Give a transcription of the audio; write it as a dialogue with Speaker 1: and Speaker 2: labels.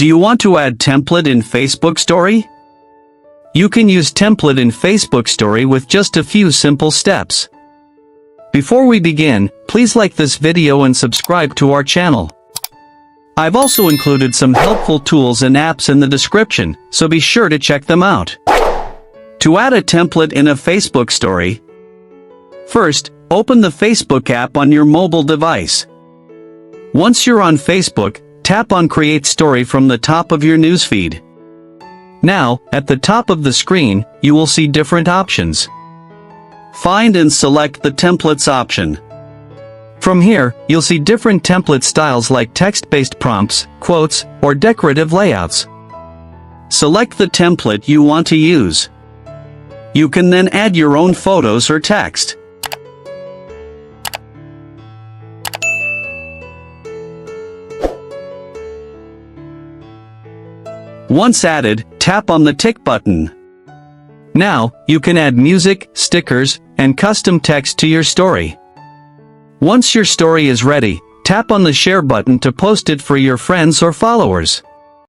Speaker 1: Do you want to add template in Facebook Story? You can use template in Facebook Story with just a few simple steps. Before we begin, please like this video and subscribe to our channel. I've also included some helpful tools and apps in the description, so be sure to check them out. To add a template in a Facebook Story, first, open the Facebook app on your mobile device. Once you're on Facebook, tap on Create Story from the top of your newsfeed. Now, at the top of the screen, you will see different options. Find and select the Templates option. From here, you'll see different template styles like text-based prompts, quotes, or decorative layouts. Select the template you want to use. You can then add your own photos or text. Once added, tap on the tick button. Now, you can add music, stickers, and custom text to your story. Once your story is ready, tap on the share button to post it for your friends or followers.